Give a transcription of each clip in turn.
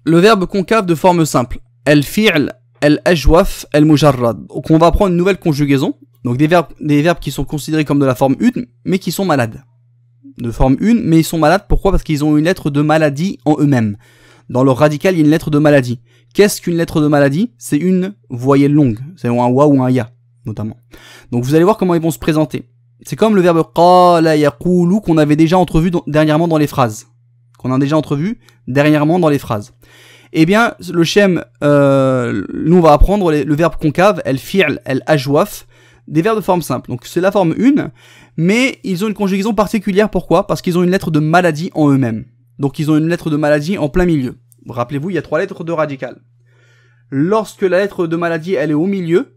le verbe concave de forme simple. El-fi'l, el-ajwaf, el-mujarrad. Donc on va prendre une nouvelle conjugaison. Donc des verbes qui sont considérés comme de la forme 1, mais qui sont malades. De forme 1, mais ils sont malades. Pourquoi? Parce qu'ils ont une lettre de maladie en eux-mêmes. Dans leur radical, il y a une lettre de maladie. Qu'est-ce qu'une lettre de maladie? C'est une voyelle longue. C'est un wa ou un ya, notamment. Donc vous allez voir comment ils vont se présenter. C'est comme le verbe qala yaqulu qu'on avait déjà entrevu dernièrement dans les phrases. Eh bien, le shem, nous on va apprendre le verbe concave, el-fi'l, el-ajwaf, des verbes de forme simple. Donc c'est la forme 1, mais ils ont une conjugaison particulière. Pourquoi? Parce qu'ils ont une lettre de maladie en eux-mêmes. Donc ils ont une lettre de maladie en plein milieu. Rappelez-vous, il y a 3 lettres de radical. Lorsque la lettre de maladie elle est au milieu,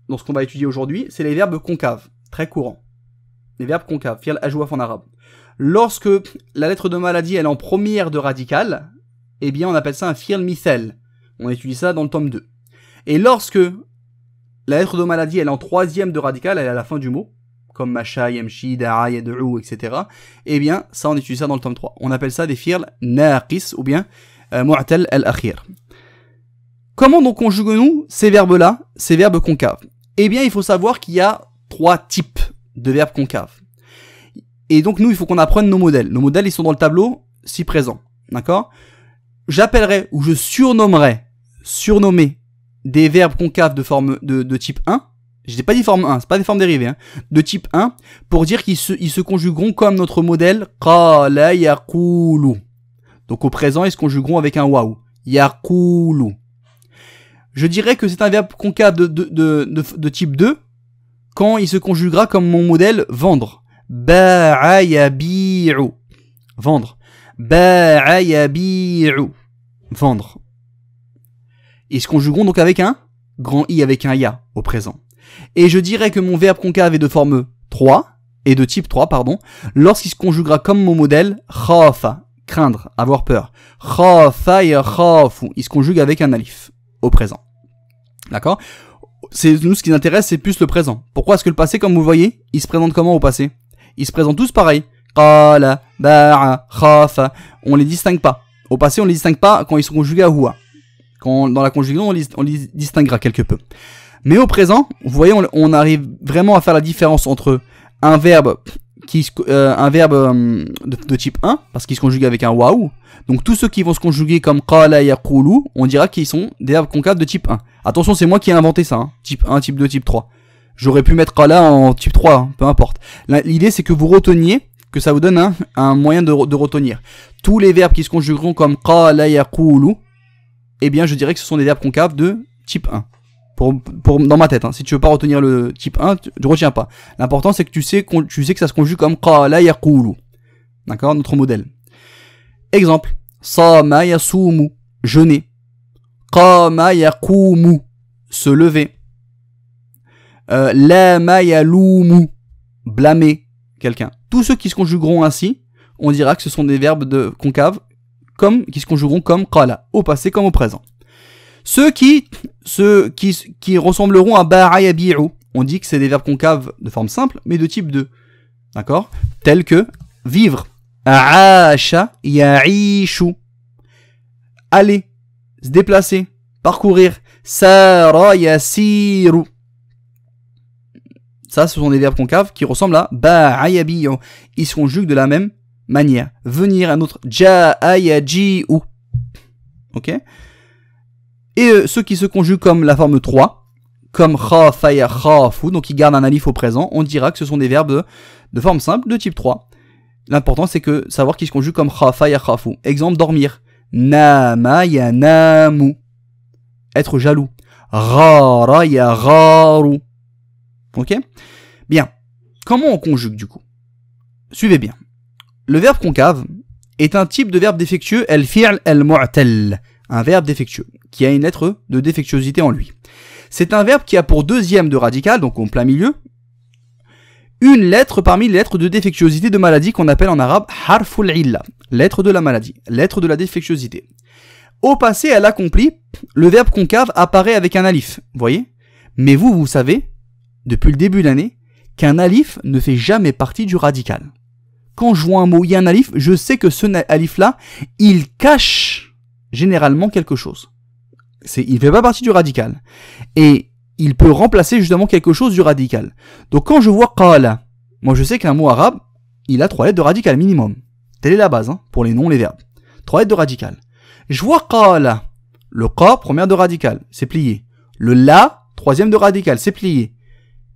dans ce qu'on va étudier aujourd'hui, c'est les verbes concaves, très courants. Les verbes concaves, fi'l ajwaf en arabe. Lorsque la lettre de maladie elle est en première de radical, eh bien on appelle ça un fi'l mithal. On étudie ça dans le tome 2. Et lorsque la lettre de maladie elle est en troisième de radical, elle est à la fin du mot, comme macha, yamshi, da'a, yad'u, etc. Eh bien ça on étudie ça dans le tome 3. On appelle ça des fi'l naqis ou bien mu'tal al-akhir. Comment donc conjuguons-nous ces verbes-là, ces verbes concaves? Eh bien il faut savoir qu'il y a 3 types de verbes concaves. Et donc nous, il faut qu'on apprenne nos modèles. Nos modèles, ils sont dans le tableau ci-présent. D'accord? J'appellerai ou je surnommer des verbes concaves de forme de type 1. Je n'ai pas dit forme 1, c'est pas des formes dérivées, hein. De type 1, pour dire qu'ils se conjugueront comme notre modèle qala yaqulu. Donc au présent, ils se conjugueront avec un waouh. Yaqulu. Je dirais que c'est un verbe concave de type 2 quand il se conjuguera comme mon modèle vendre. Ba'a yabi'u. Vendre. Ba'a yabi'u. Vendre. Ils se conjugueront donc avec un grand I, avec un ya au présent. Et je dirais que mon verbe concave est de forme 3, et de type 3, pardon, lorsqu'il se conjuguera comme mon modèle khafa, craindre, avoir peur. Khafa yakhafu. Il se conjugue avec un alif au présent. D'accord? Nous, ce qui nous intéresse, c'est plus le présent. Pourquoi? Parce que le passé, comme vous voyez, il se présente comment au passé? Ils se présentent tous pareil. Qala, ba'a, khafa. On les distingue pas. Au passé, on les distingue pas quand ils sont conjugués à huwa. Dans la conjugaison, on les distinguera quelque peu. Mais au présent, vous voyez, on arrive vraiment à faire la différence entre un verbe de type 1, parce qu'il se conjugue avec un waouh. Donc tous ceux qui vont se conjuguer comme qala yaqulu, on dira qu'ils sont des verbes concaves de type 1. Attention, c'est moi qui ai inventé ça, hein. Type 1, type 2, type 3. J'aurais pu mettre qala en type 3, hein, peu importe. L'idée c'est que vous reteniez, que ça vous donne un moyen de retenir. Tous les verbes qui se conjugueront comme qala yaqulu, eh bien je dirais que ce sont des verbes concaves de type 1. Dans ma tête, hein. Si tu veux pas retenir le type 1, tu retiens pas. L'important c'est que tu sais que ça se conjugue comme qala yaqulu. D'accord? Notre modèle. Exemple. Sama yasumu. Jeûner. Qama yaqumu. Se lever. Lama yalumu. Blâmer quelqu'un. Tous ceux qui se conjugueront ainsi, on dira que ce sont des verbes concaves qui se conjugueront comme qala, au passé comme au présent. Ceux qui ressembleront à ba'a yabi'u, on dit que c'est des verbes concaves de forme simple, mais de type 2. D'accord? Tels que vivre. Aasha ya'ishu. Aller, se déplacer, parcourir. Sara yasiru. Ça, ce sont des verbes concaves qui ressemblent à ba'a yabi'u. Ils se conjuguent de la même manière. Venir, un autre. Ja'a yaji'u. Ok? Et ceux qui se conjuguent comme la forme 3, comme khafa yakhafu, donc qui gardent un alif au présent, on dira que ce sont des verbes de forme simple de type 3. L'important c'est que savoir qu'ils se conjuguent comme khafa yakhafu. Exemple, dormir. Nama yanamu. Être jaloux. Ghara yagharu. Ok? Bien. Comment on conjugue du coup? Suivez bien. Le verbe concave est un type de verbe défectueux, el-fi'l el-mu'tal. Un verbe défectueux, qui a une lettre de défectuosité en lui. C'est un verbe qui a pour deuxième de radical, donc en plein milieu, une lettre parmi les lettres de défectuosité de maladie qu'on appelle en arabe harful illa, lettre de la maladie, lettre de la défectuosité. Au passé, elle accomplit, le verbe concave apparaît avec un alif, vous voyez? Mais vous savez, depuis le début de l'année, qu'un alif ne fait jamais partie du radical. Quand je vois un mot, il y a un alif, je sais que ce alif-là, il cache généralement quelque chose. Il ne fait pas partie du radical. Et il peut remplacer justement quelque chose du radical. Donc quand je vois qala, moi je sais qu'un mot arabe, il a 3 lettres de radical minimum. Telle est la base, hein, pour les noms, les verbes. 3 lettres de radical. Je vois qala. Le qa, première de radical, c'est plié. Le la, troisième de radical, c'est plié.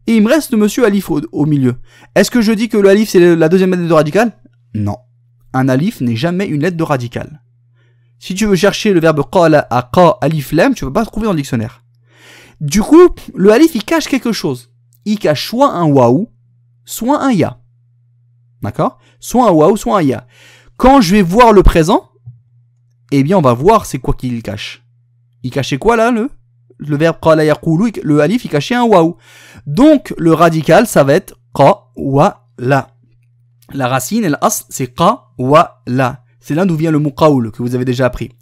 Et il me reste le monsieur alif au milieu. Est-ce que je dis que le alif c'est la deuxième lettre de radical? Non. Un alif n'est jamais une lettre de radical. Si tu veux chercher le verbe qala à qa, alif, lam, tu ne vas pas le trouver dans le dictionnaire. Du coup, le alif il cache quelque chose. Il cache soit un waouh, soit un ya. D'accord? Soit un waouh, soit un ya. Quand je vais voir le présent, eh bien on va voir c'est quoi qu'il cache. Il cachait quoi là, le verbe qala yaqulu, le alif il cachait un waouh. Donc le radical ça va être qa wa la. La racine et l'asl c'est qa wa la. C'est là d'où vient le mot qaoul que vous avez déjà appris.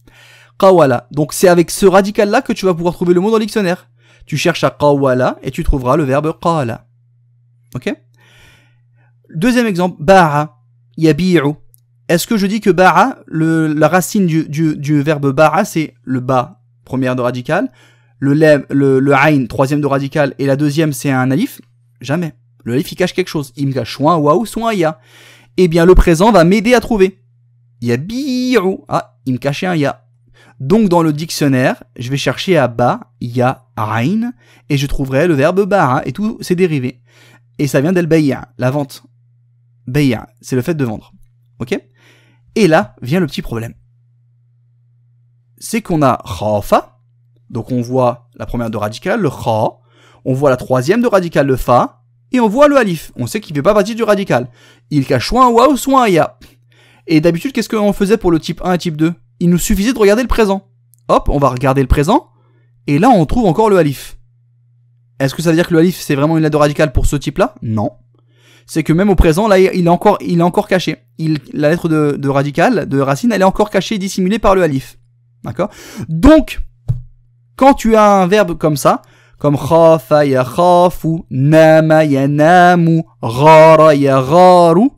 Qa wa la. Donc c'est avec ce radical là que tu vas pouvoir trouver le mot dans le dictionnaire. Tu cherches à qa wa la et tu trouveras le verbe qala. OK? Deuxième exemple, ba'a, yabi'u. Est-ce que je dis que ba'a, la racine du verbe ba'a c'est le ba, première de radical, le ayn, troisième de radical, et la deuxième c'est un alif? Jamais. Le alif il cache quelque chose. Il me cache soit un waouh, soit un ya. Eh bien le présent va m'aider à trouver. Yabi'u. Ah, il me cachait un ya. Donc dans le dictionnaire, je vais chercher à ba, ya, ayn, et je trouverai le verbe ba'a et tous ses dérivés. Et ça vient d'el bay', la vente. Bay', c'est le fait de vendre. Ok? Et là vient le petit problème. C'est qu'on a khafa, donc on voit la première de radical, le kha, on voit la troisième de radical, le fa, et on voit le alif. On sait qu'il ne fait pas partie du radical. Il cache soit un waouh, soit un ya. Et d'habitude, qu'est-ce qu'on faisait pour le type 1 et type 2? Il nous suffisait de regarder le présent. Hop, on va regarder le présent, et là on trouve encore le alif. Est-ce que ça veut dire que le alif c'est vraiment une lettre de radical pour ce type-là? Non. C'est que même au présent, là, il est encore caché. La lettre de radical, de racine, elle est encore cachée, dissimulée par le alif. D'accord? Donc, quand tu as un verbe comme ça, comme khafa yakhafu, nama yanamu, ghara yagharu,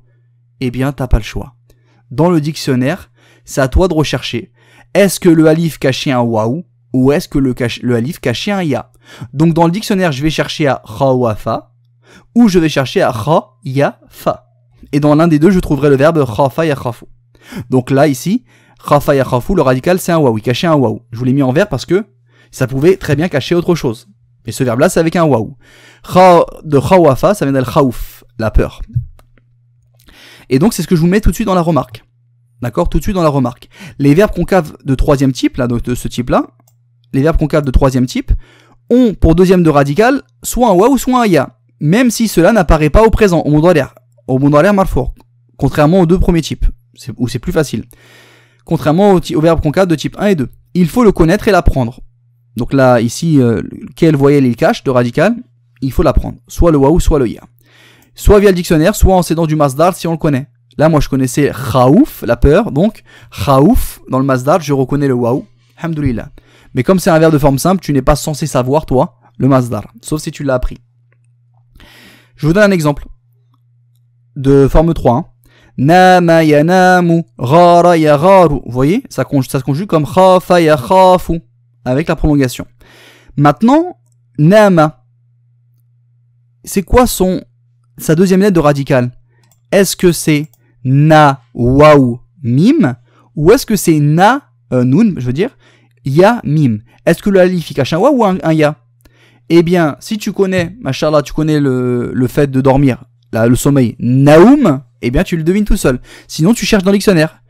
eh bien, t'as pas le choix. Dans le dictionnaire, c'est à toi de rechercher. Est-ce que le alif cachait un waouh, ou est-ce que le alif cachait un ya? Donc, dans le dictionnaire, je vais chercher à khawafa, ou je vais chercher à kha, ya, fa. Et dans l'un des deux, je trouverai le verbe khafa yakhafu. Donc là, ici, khafa yakhafu, le radical, c'est un waouh. Il cachait un waouh. Je vous l'ai mis en vert parce que ça pouvait très bien cacher autre chose. Et ce verbe-là, c'est avec un waouh. De khawafa, ça vient d'al khaouf, la peur. Et donc, c'est ce que je vous mets tout de suite dans la remarque. D'accord? Tout de suite dans la remarque. Les verbes concaves de troisième type, là, de ce type-là, les verbes concaves de troisième type, ont pour deuxième de radical, soit un waouh, soit un ya. Même si cela n'apparaît pas au présent, au mudari' marfou', contrairement aux deux premiers types, où c'est plus facile. Contrairement au verbe concave de type 1 et 2. Il faut le connaître et l'apprendre. Donc là, ici, quelle voyelle il cache de radical, il faut l'apprendre. Soit le waouh, soit le ya. Soit via le dictionnaire, soit en s'aidant du masdar si on le connaît. Là, moi, je connaissais khaouf, la peur, donc khaouf, dans le masdar, je reconnais le waouh. Alhamdoulilah. Mais comme c'est un verbe de forme simple, tu n'es pas censé savoir, toi, le masdar. Sauf si tu l'as appris. Je vous donne un exemple de forme 3. Hein. Nama yanamu, ghara yagharu. Vous voyez, ça se conjugue comme khafa yakhafu, avec la prolongation. Maintenant, nama, c'est quoi sa deuxième lettre de radical? Est-ce que c'est na, waou, mim, ou est-ce que c'est na, nun, je veux dire, ya, mim? Est-ce que le alif il cache un waou ou un ya? Eh bien, si tu connais, machallah, tu connais le fait de dormir, le sommeil, naoum, eh bien tu le devines tout seul. Sinon, tu cherches dans le dictionnaire.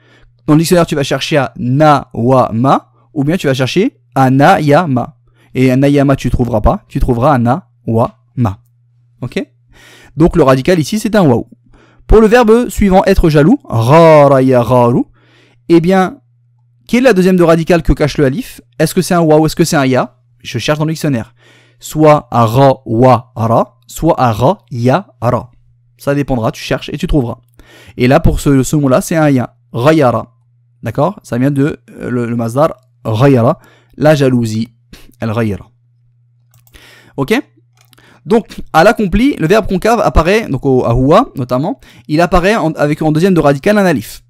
Dans le dictionnaire, tu vas chercher à na, wa, ma, ou bien tu vas chercher à na, ya, ma. Et na, ya, ma, tu trouveras pas, tu trouveras à na, wa, ma. Ok? Donc le radical ici, c'est un waouh. Pour le verbe suivant, être jaloux, ghara yagharu, eh bien, quelle est la deuxième de radical que cache le alif? Est-ce que c'est un waouh, est-ce que c'est un ya? Je cherche dans le dictionnaire. Soit à ra, wa, ra, soit à ra, ya, ra. Ça dépendra, tu cherches et tu trouveras. Et là, pour ce mot-là, c'est un ya, rayara. D'accord? Ça vient de le masdar, rayara, la jalousie, el rayara. Ok? Donc, à l'accompli, le verbe concave apparaît, donc à huwa notamment, il apparaît en deuxième de radical un alif.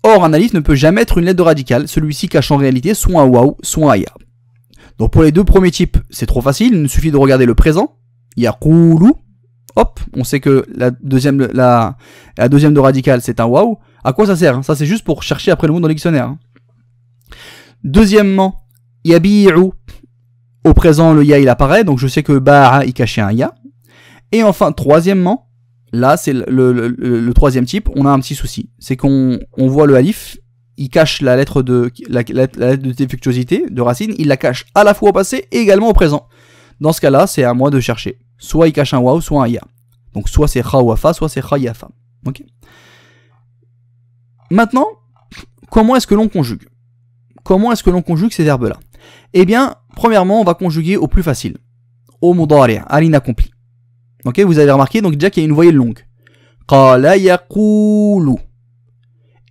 Or, un alif ne peut jamais être une lettre de radicale. Celui-ci cache en réalité soit un waw, soit un ya. Donc pour les deux premiers types, c'est trop facile. Il nous suffit de regarder le présent. Yaqulu. Hop, on sait que la deuxième de radical, c'est un waw. À quoi ça sert? Ça, c'est juste pour chercher après le mot dans le dictionnaire. Deuxièmement, yabi'u. Au présent, le ya, il apparaît. Donc je sais que ba'a, il cachait un ya. Et enfin, troisièmement, là, c'est le troisième type, on a un petit souci. C'est qu'on voit le alif, il cache la lettre de défectuosité, de racine, il la cache à la fois au passé et également au présent. Dans ce cas-là, c'est à moi de chercher. Soit il cache un waw, soit un ya. Donc soit c'est kha ou fa, soit c'est kha ya fa. Ok. Maintenant, comment est-ce que l'on conjugue? Comment est-ce que l'on conjugue ces verbes-là? Eh bien, premièrement, on va conjuguer au plus facile. Au mudari', à l'inaccompli. Ok, vous avez remarqué donc déjà qu'il y a une voyelle longue. Qala yaqulu.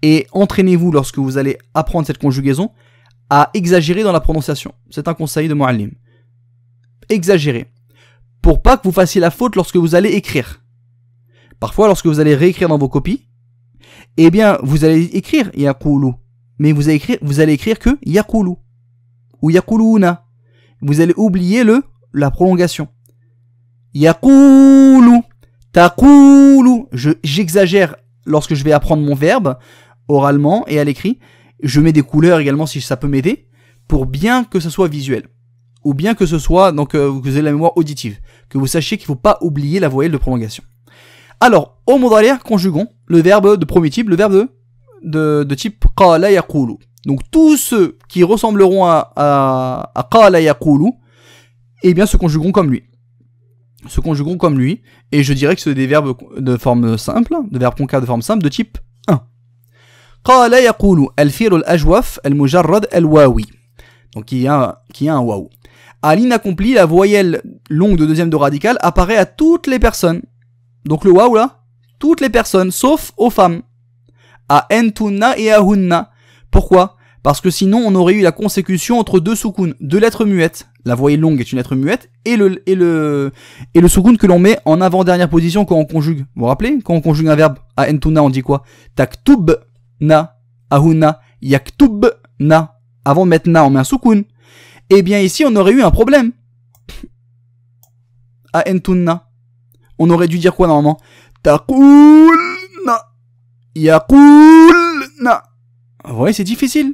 Et entraînez-vous lorsque vous allez apprendre cette conjugaison à exagérer dans la prononciation. C'est un conseil de Mu'allim. Exagérez. Pour pas que vous fassiez la faute lorsque vous allez écrire. Parfois, lorsque vous allez réécrire dans vos copies, eh bien, vous allez écrire yaqulu. Mais vous allez écrire que yaqulu. Ou yaquluna. Vous allez oublier la prolongation. Yaqulu, taqulu. J'exagère lorsque je vais apprendre mon verbe oralement et à l'écrit. Je mets des couleurs également si ça peut m'aider pour bien que ce soit visuel ou bien que ce soit donc que vous ayez la mémoire auditive, que vous sachiez qu'il ne faut pas oublier la voyelle de prolongation. Alors au mudari' conjuguons le verbe de premier type, le verbe de type qala yaqulu. Donc tous ceux qui ressembleront à qala yaqulu, eh bien se conjugueront comme lui. Et je dirais que c'est des verbes de forme simple, de verbes concaves de forme simple, de type 1. Qala yaqulu al-fi'l al-ajwaf al-mujarrad al-wawi. Donc qui a un waw. À l'inaccompli, la voyelle longue de deuxième de radical apparaît à toutes les personnes. Donc le waw là, toutes les personnes, sauf aux femmes. À entunna et à hunna. Pourquoi? Parce que sinon on aurait eu la consécution entre deux soukoun, deux lettres muettes. La voyelle longue est une lettre muette et le soukoun que l'on met en avant-dernière position quand on conjugue. Vous vous rappelez? Quand on conjugue un verbe à entunna, on dit quoi? Taktubna, ahunna, yaktubna. Avant de mettre na, on met un soukoun. Eh bien ici, on aurait eu un problème. À entunna. On aurait dû dire quoi normalement? Taqulna, yaqulna. Vous voyez, c'est difficile.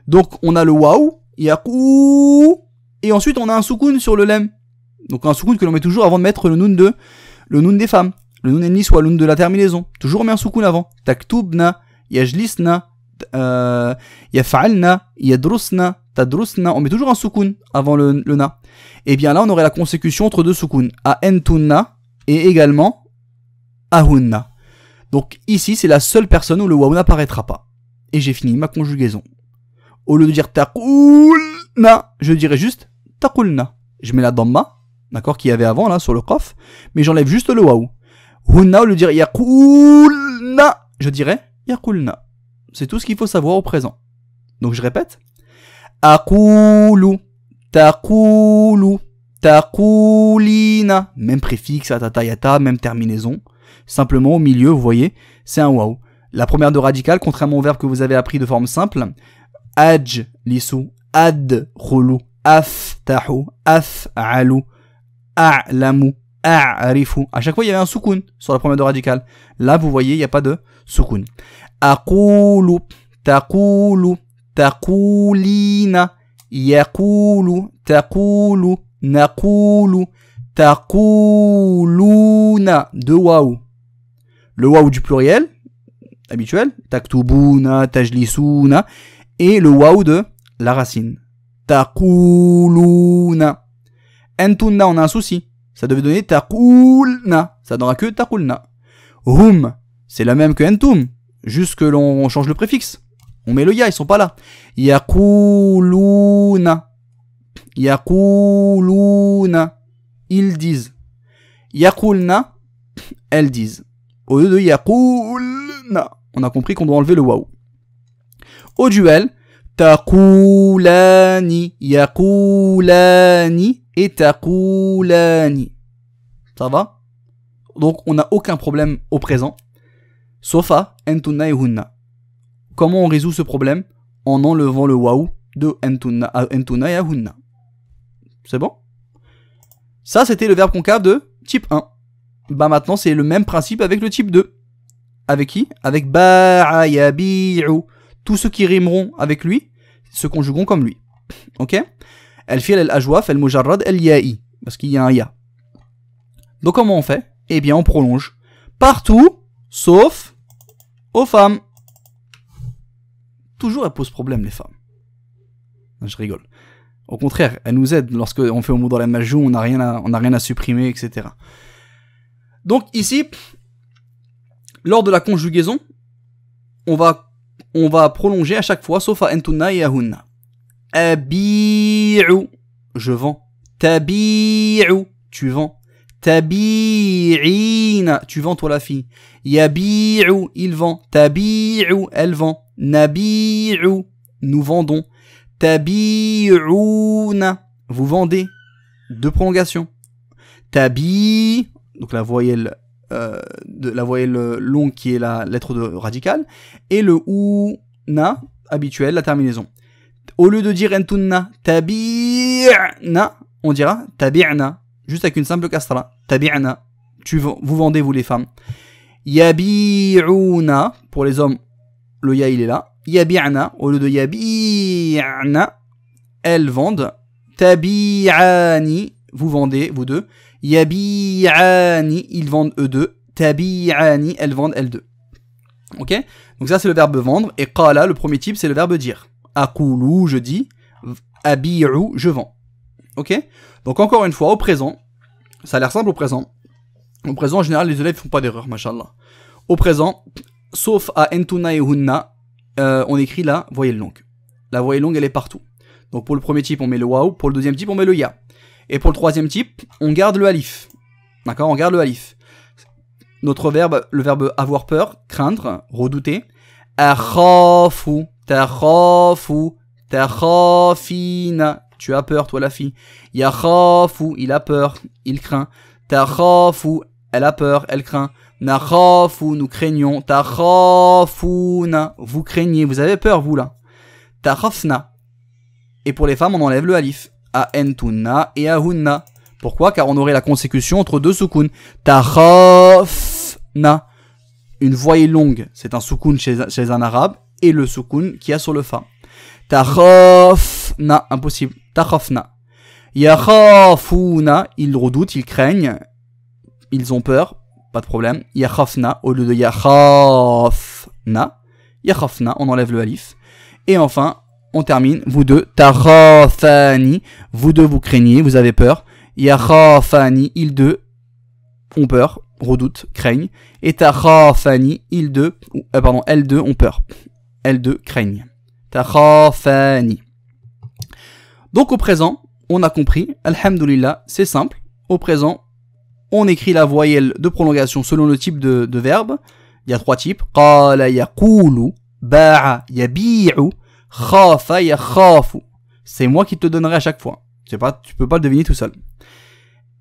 Donc on a le waw, yaqou, et ensuite on a un soukoun sur le lem. Donc un soukoun que l'on met toujours avant de mettre le noun des femmes. Le noun ennemi soit le noun de la terminaison. Toujours on met un soukoun avant. Taktubna, yajlisna, yaf'alna, yadrusna, tadrusna. On met toujours un soukoun avant le na. Et bien là on aurait la consécution entre deux soukouns. A entunna et également ahunna. Donc ici c'est la seule personne où le waw n'apparaîtra pas. Et j'ai fini ma conjugaison. Au lieu de dire taqulna, je dirais juste taqulna. Je mets la damma, d'accord, qu'il y avait avant là sur le qaf, mais j'enlève juste le waw. Hunna, au lieu de dire yaqulna, je dirais yaqulna. C'est tout ce qu'il faut savoir au présent. Donc je répète. Aqulu, taqulu, taqulina. Même préfixe, atatayata, même terminaison. Simplement au milieu, vous voyez, c'est un waw. La première de radical, contrairement au verbe que vous avez appris de forme simple, ajlisu, adkhulu, aftahu, af'alu, a'lamu, a'rifu. À chaque fois, il y avait un soukoun sur la première de radical. Là, vous voyez, il n'y a pas de soukoun. Aqulu, taqulu, taqulina, yaqulu, taqulu, naqulu, taquluna. Deux waw. Le waw du pluriel, habituel, taktubuna, tajlisuna, et le waw de la racine. Taquluna. Entunna, on a un souci. Ça devait donner taqulna. Ça donnera que taqulna. Hum, c'est la même que entum. Juste que l'on change le préfixe. On met le ya, ils sont pas là. Yaquluna. Yaquluna. Ils disent. Yaqulna. Elles disent. Au lieu de yaqulna. On a compris qu'on doit enlever le waw. Au duel, taqulani, yaqulani et taqulani. Ça va? Donc on n'a aucun problème au présent, sauf à entunna et hunna. comment on résout ce problème? En enlevant le waouh de entuna et ahunna. C'est bon? Ça, c'était le verbe concave de type 1. Bah maintenant, c'est le même principe avec le type 2. Avec qui? Avec ba'a, yabi'u. Tous ceux qui rimeront avec lui se conjugueront comme lui. Ok? El-fi'l, el-ajwaf, el-mujarrad, el-ya'i. Parce qu'il y a un ya. Donc comment on fait? Eh bien, on prolonge. Partout, sauf aux femmes. Toujours, elles posent problème, les femmes. Je rigole. Au contraire, elles nous aident lorsque on fait au mot dans la majou, on n'a rien à supprimer, etc. Donc ici, lors de la conjugaison, on va prolonger à chaque fois, sauf à entunna et ahunna. Abi'u, je vends. Tabi'u, tu vends. Tabi'ina, tu vends toi la fille. Yabi'u, il vend. Tabi'u, elle vend. Nabi'u, nous vendons. Tabi'una, vous vendez. Deux prolongations. Tabi, donc la voyelle longue qui est la lettre radicale, et le ou na habituel, la terminaison. Au lieu de dire entunna tabi'na, on dira tabi'na, juste avec une simple castra. Tabi'na, vous vendez vous les femmes. Yabi'una, pour les hommes, le ya il est là. Yabi'na, au lieu de yabi'na, elles vendent. Tabi'ani, vous vendez, vous deux. Yabi'ani, ils vendent eux deux. Tabi'ani, elles vendent elles deux. Ok? Donc ça c'est le verbe vendre. Et qala, le premier type, c'est le verbe dire. Aqulu, je dis. Abi'u, je vends. Ok? Donc encore une fois, au présent, ça a l'air simple au présent. Au présent, en général, les élèves ne font pas d'erreur, machallah. Au présent, sauf à entuna et hunna, on écrit la voyelle longue. La voyelle longue, elle est partout. Donc pour le premier type, on met le waouh. Pour le deuxième type, on met le ya. Et pour le troisième type, on garde le alif. D'accord? On garde le alif. Notre verbe, le verbe avoir peur, craindre, redouter. Akhafu, takhafu, takhafina. Tu as peur, toi la fille. Yakhafu, il a peur, il craint. Takhafu, elle a peur, elle craint. Nakhafu, nous craignons. Takhafuna, vous craignez, vous avez peur, vous là. Takhafna. Et pour les femmes, on enlève le alif. A entunna et a hunna. Pourquoi? Car on aurait la consécution entre deux soukoun. Takhafna. Une voyelle longue, c'est un soukoun chez un arabe. Et le soukoun qui a sur le fa. Takhafna. Impossible. Takhafna. Yakhafuna. Ils redoutent, ils craignent. Ils ont peur. Pas de problème. Yakhafna. Au lieu de yakhafna. Yakhafna. On enlève le alif. Et enfin, on termine. Vous deux. Takhafani. Vous deux, vous craignez. Vous avez peur. Yakhafani. Ils deux ont peur. Redoutent. Craignent. Et takhafani. Elles deux ont peur. Elles deux craignent. Takhafani. Donc au présent, on a compris. Alhamdulillah. C'est simple. Au présent, on écrit la voyelle de prolongation selon le type de verbe. Il y a trois types. Qala yaqulu, ba'a yabi'u, khafa yakhafu. C'est moi qui te le donnerai à chaque fois. Tu peux pas le deviner tout seul.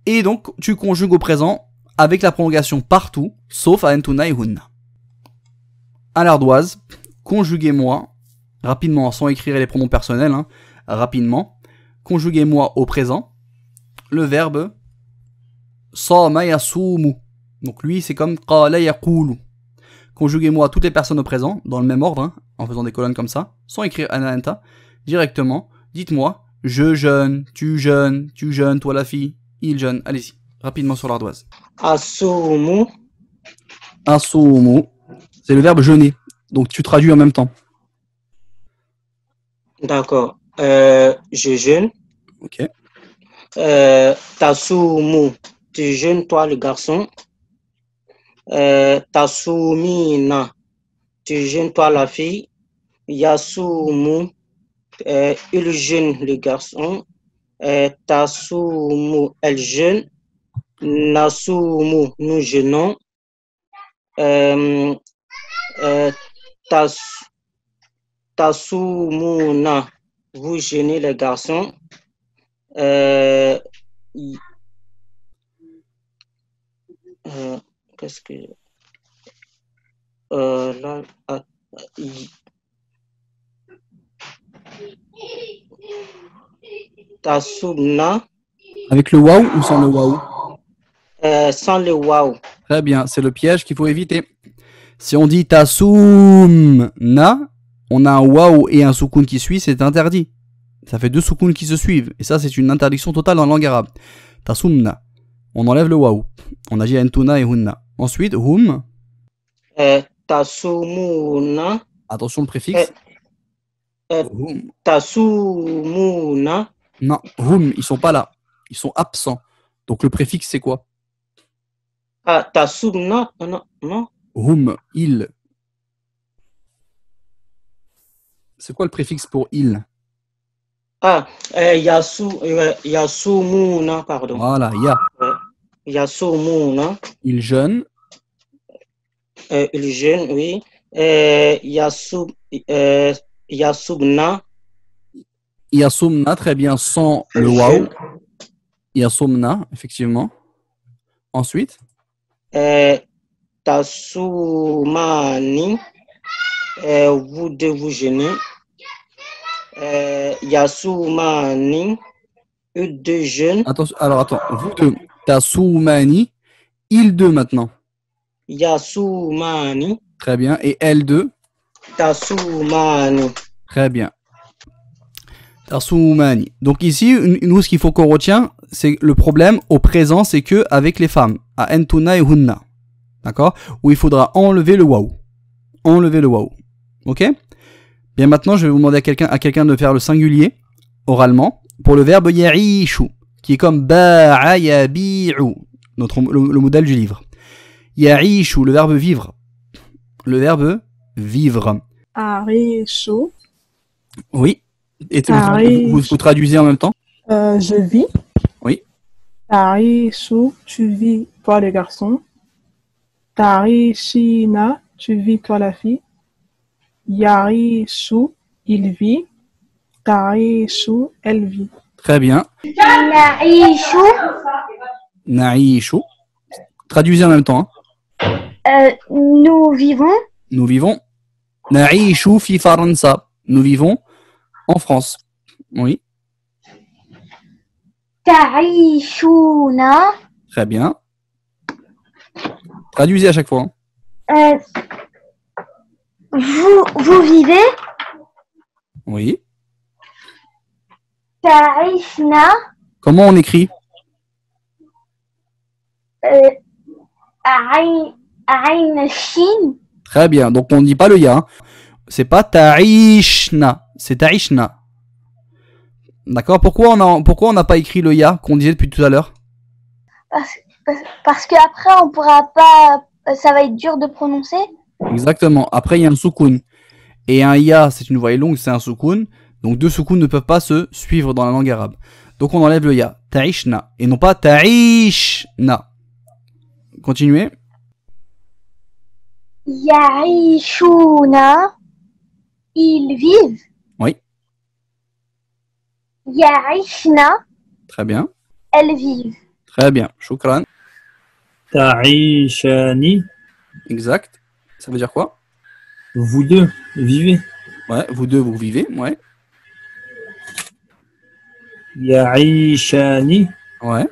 Et donc, tu conjugues au présent avec la prolongation partout, sauf à entuna et hunna. À l'ardoise, conjuguez-moi, rapidement, sans écrire les pronoms personnels, rapidement, conjuguez-moi au présent, le verbe Sama yasumu. Donc lui, c'est comme qala yaqulu. Conjuguez-moi toutes les personnes au présent, dans le même ordre, en faisant des colonnes comme ça, sans écrire ana directement. Dites-moi, je jeûne, tu jeûnes, toi la fille, il jeûne. Allez-y, rapidement sur l'ardoise. Asumu. Asumu. C'est le verbe jeûner. Donc tu traduis en même temps. D'accord. Je jeûne. Ok. Tasumu. Tu jeûnes, toi, le garçon. Tasumina. Tu jeûnes, toi, la fille. Yasumu. Il jeûne, le garçon. Tasumu. Elle jeûne. Nasumu. Nous jeûnons. Tasumuna. Vous jeûnez, les garçons. Qu'est-ce que là, Tasumna, Avec le waouh ou sans le waouh? sans le waouh. Très bien, c'est le piège qu'il faut éviter. Si on dit tasumna, on a un waouh et un soukoun qui suit, c'est interdit. Ça fait deux soukouns qui se suivent. Et ça, c'est une interdiction totale en langue arabe. Tasumna. On enlève le waouh. On a dit entuna et hunna. Ensuite, hum. Tasumuna, Attention le préfixe. euh, Hum. tasumuna, Non, hum, ils sont pas là. Ils sont absents. Donc le préfixe, c'est quoi? tasumna, non, non. Hum, il. C'est quoi le préfixe pour il? Yasumuna, pardon. Voilà, ya. Yasumuna, Il jeûne. il jeune, oui. Yasubna, Yasumna, très bien, sans le il waouh. jeune. Yasumna, effectivement. Ensuite, Tasumani, vous deux vous jeûnez. Yasumani, eux deux jeunes. attention, alors attends, vous deux, Tassoumani, il deux maintenant. Yasumani, Très bien. Et elle deux, Tasumani. très bien. Tassoumani. Donc ici, nous, ce qu'il faut qu'on retient, c'est le problème au présent, c'est que avec les femmes, à entuna et hunna, d'accord, où il faudra enlever le waouh. Enlever le waouh. Ok? Bien maintenant, je vais vous demander à quelqu'un de faire le singulier, oralement, pour le verbe ya'ishu, qui est comme ba'a yabi'u, le modèle du livre. Ya'ishu, le verbe vivre. Le verbe vivre. Arishu, Oui. Et vous traduisez en même temps? je vis. Oui. Arishu, tu vis, toi le garçon. Tarishina, tu vis, toi la fille. Yarishu, il vit. Tarishu, elle vit. Très bien. Naïchou, Na'ishu. Traduisez en même temps. Hein. nous vivons. Nous vivons. Na'ishu fi Faransa. Nous vivons en France. Oui. Taïchouna, Très bien. Traduisez à chaque fois. Hein. vous vivez. Oui. Taïchna, Comment on écrit? Aïn Shin, Très bien. Donc on ne dit pas le ya. Hein. C'est pas ta'ishna. C'est ta'ishna. D'accord? Pourquoi on n'a pas écrit le ya qu'on disait depuis tout à l'heure? parce qu'après on pourra pas, ça va être dur de prononcer. Exactement. Après, il y a un soukoun. Et un ya, c'est une voyelle longue, c'est un soukoun. Donc deux soukouns ne peuvent pas se suivre dans la langue arabe. Donc on enlève le ya. Ta'ishna. Et non pas ta'ishna. Continuez. Yaïchouna, ils vivent. Oui. Yaïchna, Très bien. elles vivent. Très bien. Shukran. Ta'ishani, Exact. Ça veut dire quoi? vous deux vivez. Ouais, vous deux, vous vivez. Ouais. Ya'ishani Ouais.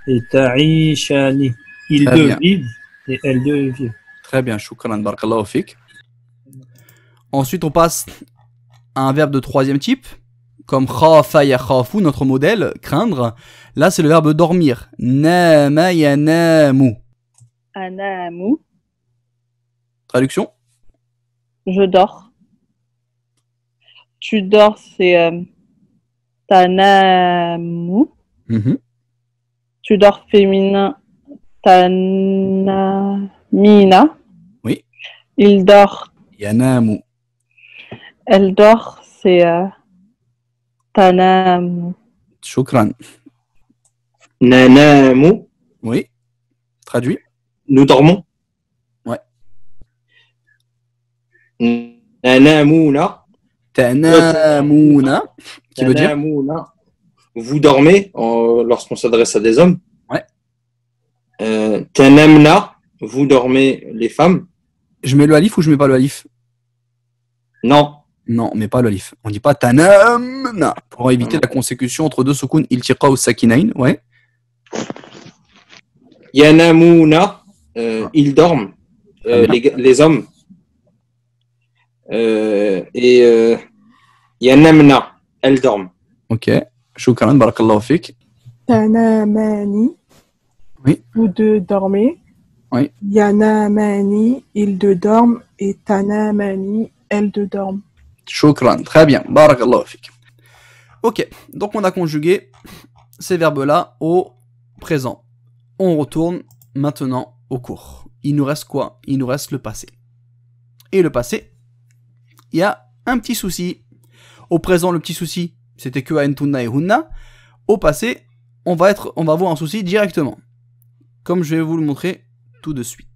et Ta'ishani. Ils Très deux bien. vivent et elles deux vivent. Très bien. Shukran. Barakallahu fik. Ensuite, on passe à un verbe de troisième type. Comme khafa yakhafu, notre modèle, craindre. Là, c'est le verbe dormir. Nama yanamu. Anamu, Traduction? je dors. Tu dors, c'est tanamu. Mhm. Tu dors féminin, tanamina. Oui. Il dort. Yanamu. Elle dort, c'est tanamu. Shukran. Nanamu, Oui. Traduit? nous dormons. Ouais. Nanamuna, Tanamuna. Qui veut dire? nanamuna. Vous dormez lorsqu'on s'adresse à des hommes. Ouais. Tanamna, vous dormez les femmes. Je mets le alif ou je mets pas le alif? Non, Non, mais pas l'olif. On dit pas tanamna pour éviter la consécution entre deux soukoun iltiqa ou sakinain. Ouais. Yanamuna, ils dorment, les hommes. Et Yanamna, elles dorment. Ok. Shukran, barakallahu fik. Tanamani. Oui. Vous deux dormez. Oui. Yanamani, ils deux dorment. Et Tanamani, elles deux dorment. Shukran, très bien, barakallahu fik. Ok, donc on a conjugué ces verbes-là au présent. On retourne maintenant au cours. Il nous reste quoi? Il nous reste le passé. Et le passé, il y a un petit souci. Au présent, le petit souci, c'était que antunna et hunna. Au passé, on va avoir un souci directement. Comme je vais vous le montrer tout de suite.